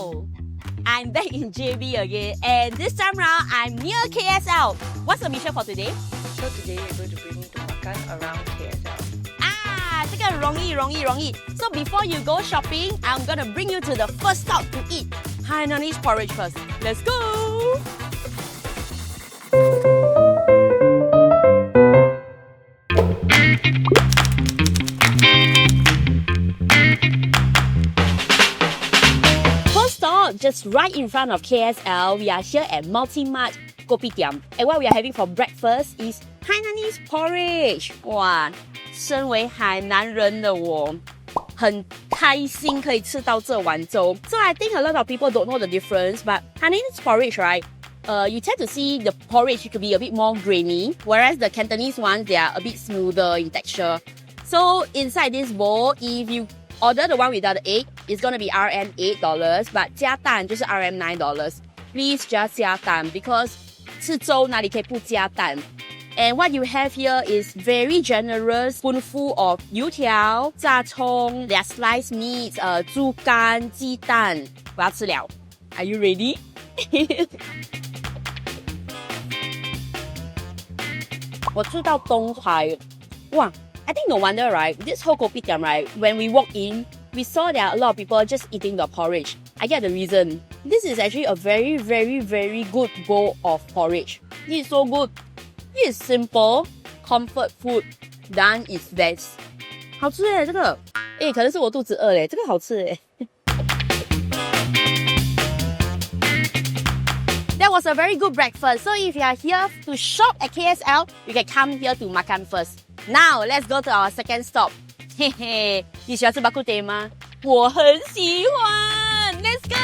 Hello! I'm back in JB again, and this time round I'm near KSL. What's the mission for today? So today we're going to bring you to Makan around KSL. 这个容易. So before you go shopping, I'm gonna bring you to the first stop to eat Hainanese Porridge first. Let's go! First stop, just right in front of KSL, we are here at Multimat Kopitiam. And what we are having for breakfast is Hainanese Porridge. 哇，身为海南人的我，很开心可以吃到这碗粥。So I think a lot of people don't know the difference, but Hainanese porridge, right? You tend to see the porridge could be a bit more grainy, whereas the Cantonese ones, they are a bit smoother in texture. So inside this bowl, if you order the one without the egg, it's gonna be RM $8, but 加蛋就是 RM $9. Please just 加蛋 because 吃粥哪里可以不加蛋？ And what you have here is very generous spoonful of 油条、炸葱、their sliced meats, 猪肝、鸡蛋。我要吃了。Are you ready? 我吃到东海，哇 I think no wonder, right? This whole kopitiam, right? When we walked in, we saw there are a lot of people just eating the porridge. I get the reason. This is actually a very, very, very good bowl of porridge. It is so good. It is simple, comfort food, done is best. 好吃耶，这个。可能是我肚子饿嘞，这个好吃耶。That was a very good breakfast. So if you are here to shop at KSL, you can come here to Makan first. Now let's go to our second stop. 嘿嘿，你喜欢吃 bak kut teh 吗？我很喜欢。Let's go.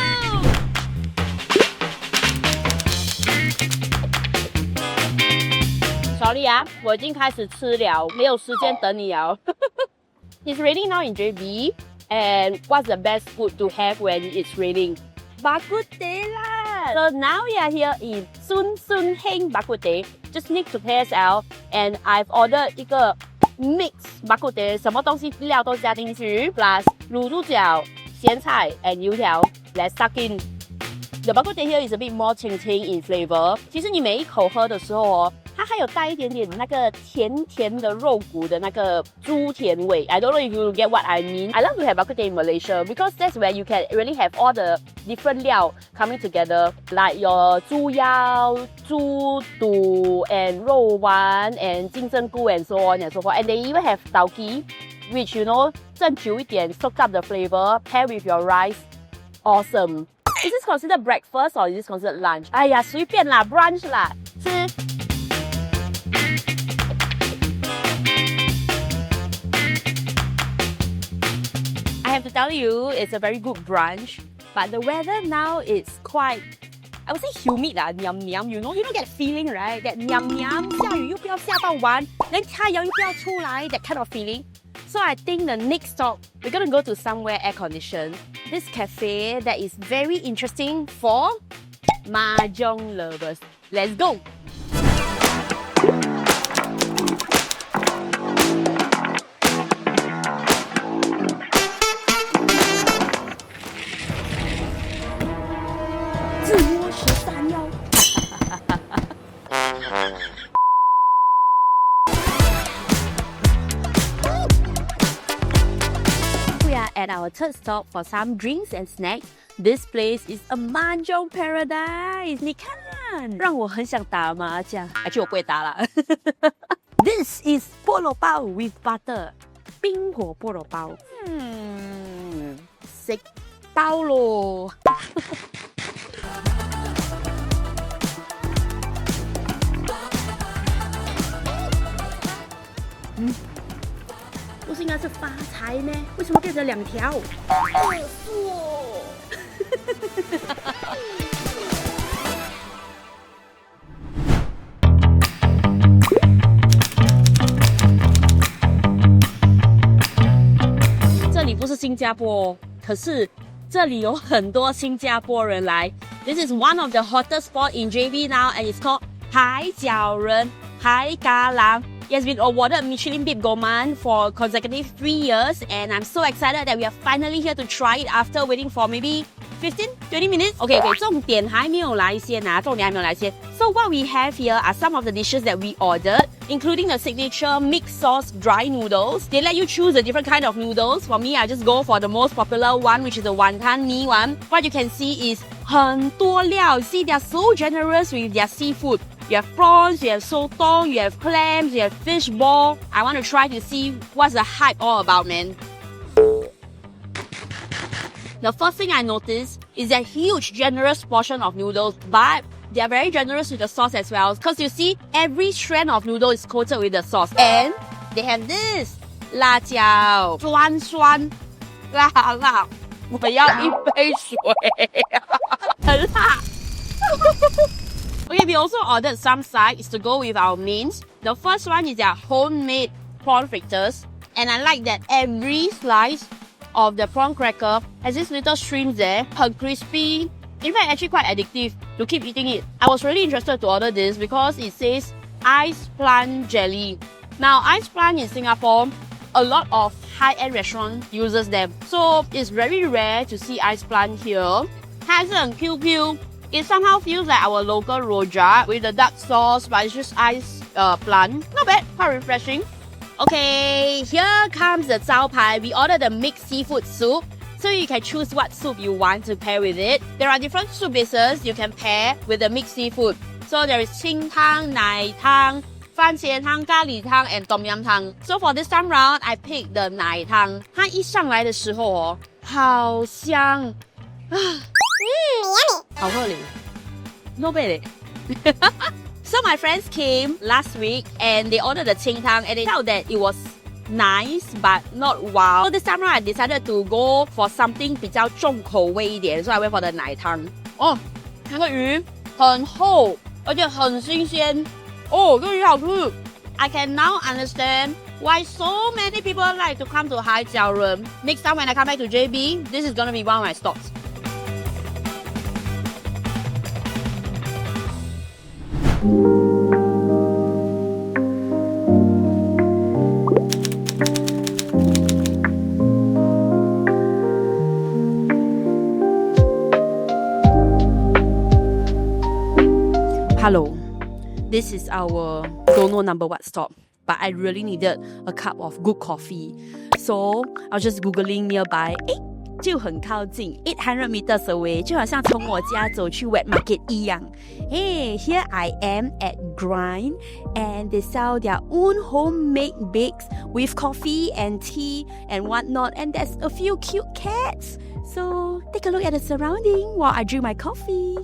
Sorry 啊，我已经开始吃了，没有时间等你了。It's raining now in JB, and what's the best food to have when it's raining? Bak kut teh lah. So now we are here in Sun Heng Bak kut teh, just next to KSL, and I've ordered 一个 mix bak kut teh， 什么东西料都加进去 ，plus 卤猪脚、咸菜 and 油条。Let's suck in. The bak kut teh here is a bit more 清 in flavor. 其实你每一口喝的时候哦，它还有带一点点那个甜的肉骨的那个猪甜味。I don't know if you get what I mean. I love to have bak kut teh in Malaysia because that's where you can really have all the different 料 coming together, like your 猪腰、猪肚 and 肉丸 and 金针菇 and so on and so forth. And they even have tauki, which you know 蒸久一点 soak up the flavor, pair with your rice. Awesome. Is this considered breakfast or is this considered lunch? 哎呀，随便啦 ，brunch 啦，吃。I have to tell you, it's a very good brunch, but the weather now is quite, I would say humid lah, niam, you don't get feeling, right? That niam, 下雨又不要下到完， then 太阳又不要出来 that kind of feeling. So I think the next stop, we're gonna go to somewhere air-conditioned. This cafe that is very interesting for mahjong lovers. Let's go! At our third stop for some drinks and snacks, this place is a mahjong paradise. 你看，让我很想打麻将。Actually 我不会打啦。This is 菠萝包 with butter. 冰火菠萝包。食包咯。不是应该是发财咩？为什么变成2条？恶作。这里不是新加坡哦，可是这里有很多新加坡人来。This is one of the hottest spot in JB now, and it's called 海角人海咖郎。It has been awarded Michelin Bib Gourmand for consecutive 3 years, and I'm so excited that we are finally here to try it after waiting for maybe 15, 20 minutes. Okay, 重点还没有来先啊，重点还没有来先。So what we have here are some of the dishes that we ordered, including the signature mixed sauce dry noodles. They let you choose a different kind of noodles. For me, I just go for the most popular one, which is the wanton mee one. What you can see is 很多料. See, they're so generous with their seafood. You have prawns, you have sotong, you have clams, you have fish ball. I want to try to see what's the hype all about, man. The first thing I noticed is that huge, generous portion of noodles, but they are very generous with the sauce as well. Because you see, every strand of noodle is coated with the sauce. And they have this, 辣椒,酸酸,辣辣。我要一杯水，很辣。Okay, we also ordered some sides to go with our mains. The first one is their homemade prawn fritters. And I like that every slice of the prawn cracker has this little streams there, 很 crispy. In fact, actually quite addictive to keep eating it. I was really interested to order this because it says ice plant jelly. Now, ice plant in Singapore, a lot of high-end restaurants uses them. So it's very rare to see ice plant here. 它是很 Q. It somehow feels like our local rojak with the dark sauce, but it's just ice plant. Not bad, quite refreshing. Okay, here comes the 招牌. We ordered the mixed seafood soup. So you can choose what soup you want to pair with it. There are different soup bases you can pair with the mixed seafood. So there is 清汤, 奶汤, 番茄汤, 咖喱汤, and tom yum汤. So for this time round, I picked the 奶汤. 它一上来的时候哦，好香。好喝嘞 ，not bad 嘞。So my friends came last week and they ordered the 清汤 and they felt that it was nice but not wow. So this time around I decided to go for something 比较重口味一点 ，so I went for the 奶汤。哦，那个鱼很厚，而且很新鲜。哦，这个鱼好吃。I can now understand why so many people like to come to Haijiaoren. Next time when I come back to JB, this is gonna be one of my stops. Hello, this is our don't know number what stop, but I really needed a cup of good coffee. So I was just googling nearby. 就很靠近 800 meters away, 就好像从我家走去 wet market 一样。Hey, here I am at Grind and they sell their own homemade bakes with coffee and tea and whatnot, and there's a few cute cats. So take a look at the surrounding while I drink my coffee.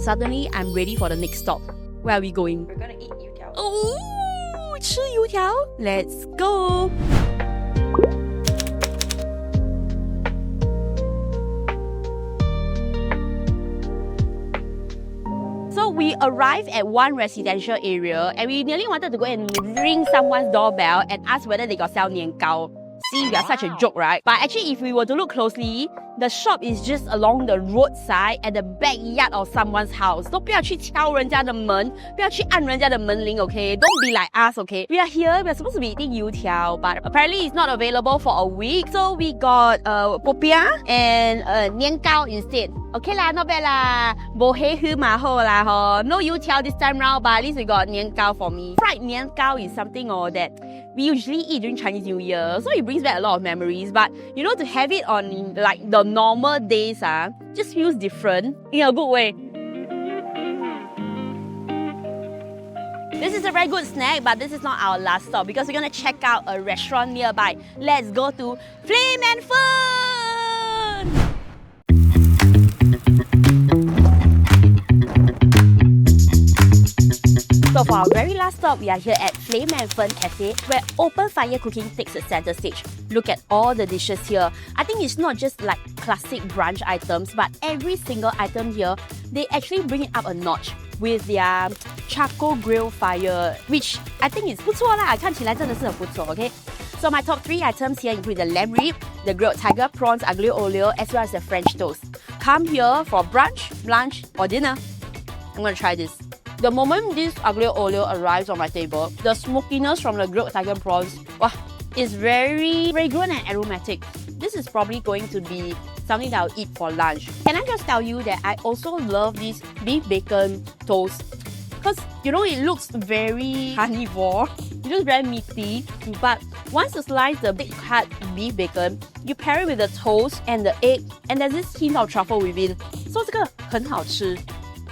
Suddenly, I'm ready for the next stop. Where are we going? We're gonna eat youtiao. Oh, 吃油条. Let's go. So we arrived at one residential area and we nearly wanted to go and ring someone's doorbell and ask whether they got sell nian gao. See, we are such a joke, right? But actually, if we were to look closely, the shop is just along the roadside at the backyard of someone's house. So 不要去敲人家的门，不要去按人家的门铃, okay? Don't be like us, okay? We are here, we are supposed to be eating youtiao, but apparently it's not available for a week. So we got popiah and nian gao instead. Okay lah, not bad lah. Bo hei hu ma ho lah ho. No youtiao this time round, but at least we got nian gao for me. Fried nian gao is something that we usually eat during Chinese New Year, so it brings back a lot of memories. But you know, to have it on like the normal days, just feels different in a good way. This is a very good snack, but this is not our last stop because we're gonna check out a restaurant nearby. Let's go to Flame and Fun! So for our very last stop, we are here at Flame and Fun Cafe, where open fire cooking takes the center stage. Look at all the dishes here. I think it's not just like classic brunch items, but every single item here, they actually bring it up a notch. with their charcoal grill fire, which I think is 不错啦，看起来真的是很不错, okay? So my top 3 items here include the lamb rib, the grilled tiger prawns aglio olio, as well as the French toast. Come here for brunch, lunch, or dinner. I'm gonna try this. The moment this aglio olio arrives on my table, the smokiness from the grilled tiger prawns, wow, is very fragrant and aromatic. This is probably going to be something that I'll eat for lunch. Can I just tell you that I also love this beef bacon toast? Because, you know, it looks very carnivore. It's just very meaty. But once you slice the big hard beef bacon, you pair it with the toast and the egg, and there's this hint of truffle within. So 这个很好吃.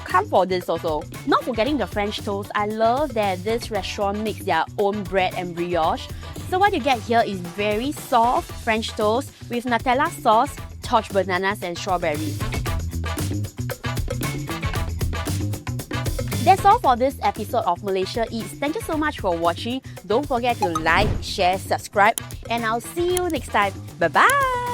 Come for this also. Not forgetting the French toast, I love that this restaurant makes their own bread and brioche. So what you get here is very soft French toast with Nutella sauce, torched bananas and strawberries. That's all for this episode of Malaysia Eats. Thank you so much for watching. Don't forget to like, share, subscribe, and I'll see you next time. Bye bye!